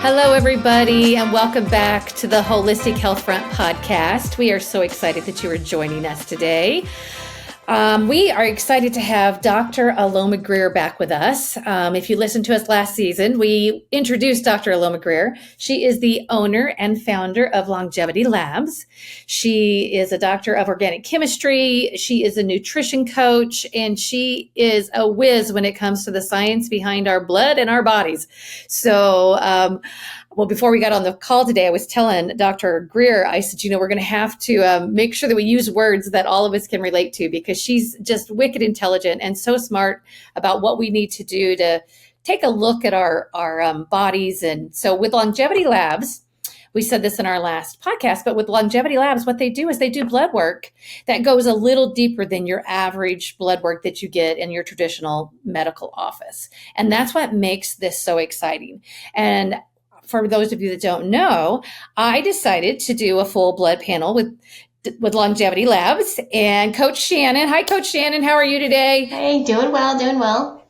Hello, everybody, and welcome back to the Holistic Health Front podcast. We are so excited that you are joining us today. We are excited to have Dr. Aloma Geer back with us. If you listened to us last season, we introduced Dr. Aloma Geer. She is the owner and founder of Longevity Labs. She is a doctor of organic chemistry. She is a nutrition coach, and she is a whiz when it comes to the science behind our blood and our bodies. So, before we got on the call today, I was telling Dr. Geer, I said, we're going to have to make sure that we use words that all of us can relate to, because she's just wicked intelligent and so smart about what we need to do to take a look at our bodies. And so with Longevity Labs, we said this in our last podcast, but with Longevity Labs, what they do is they do blood work that goes a little deeper than your average blood work that you get in your traditional medical office. And that's what makes this so exciting. And for those of you that don't know, I decided to do a full blood panel with Longevity Labs and Coach Shannon. Hi, Coach Shannon. How are you today? Hey, doing well.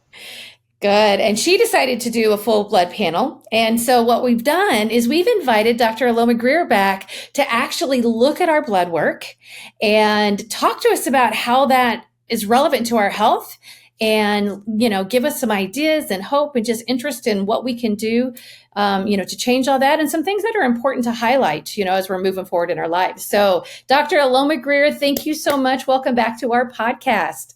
Good. And she decided to do a full blood panel. And so what we've done is we've invited Dr. Aloma Geer back to actually look at our blood work and talk to us about how that is relevant to our health, and, give us some ideas and hope and just interest in what we can do, to change all that, and some things that are important to highlight, as we're moving forward in our lives. So Dr. Aloma Geer, thank you so much. Welcome back to our podcast.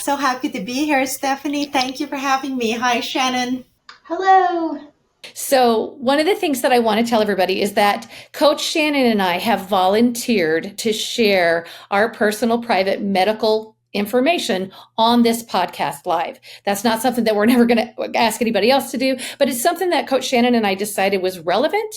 So happy to be here, Stephanie. Thank you for having me. Hi, Shannon. Hello. So one of the things that I want to tell everybody is that Coach Shannon and I have volunteered to share our personal, private medical information on this podcast live. That's not something that we're never going to ask anybody else to do, but it's something that Coach Shannon and I decided was relevant,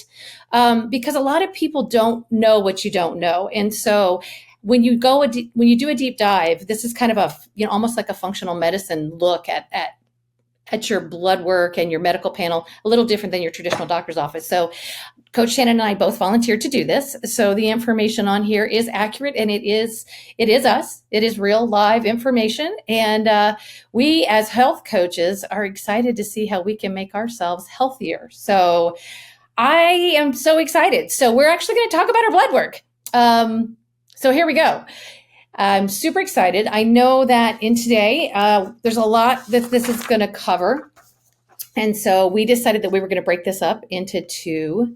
because a lot of people don't know what you don't know. And so when you do a deep dive, this is kind of a, almost like a functional medicine look at your blood work and your medical panel, a little different than your traditional doctor's office. So Coach Shannon and I both volunteered to do this. So the information on here is accurate, and it is us. It is real live information. And we as health coaches are excited to see how we can make ourselves healthier. So I am so excited. So we're actually going to talk about our blood work. So here we go. I'm super excited. I know that in today, there's a lot that this is going to cover. And so we decided that we were going to break this up into two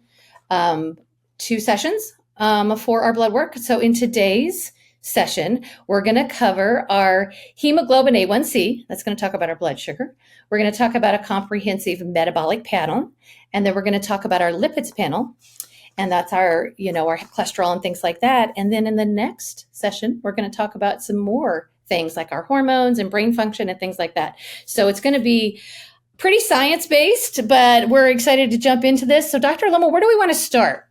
sessions for our blood work. So in today's session, we're going to cover our hemoglobin A1C. That's going to talk about our blood sugar. We're going to talk about a comprehensive metabolic panel. And then we're going to talk about our lipids panel. And that's our, our cholesterol and things like that. And then in the next session, we're going to talk about some more things like our hormones and brain function and things like that. So it's going to be pretty science-based, but we're excited to jump into this. So Dr. Aloma, where do we want to start?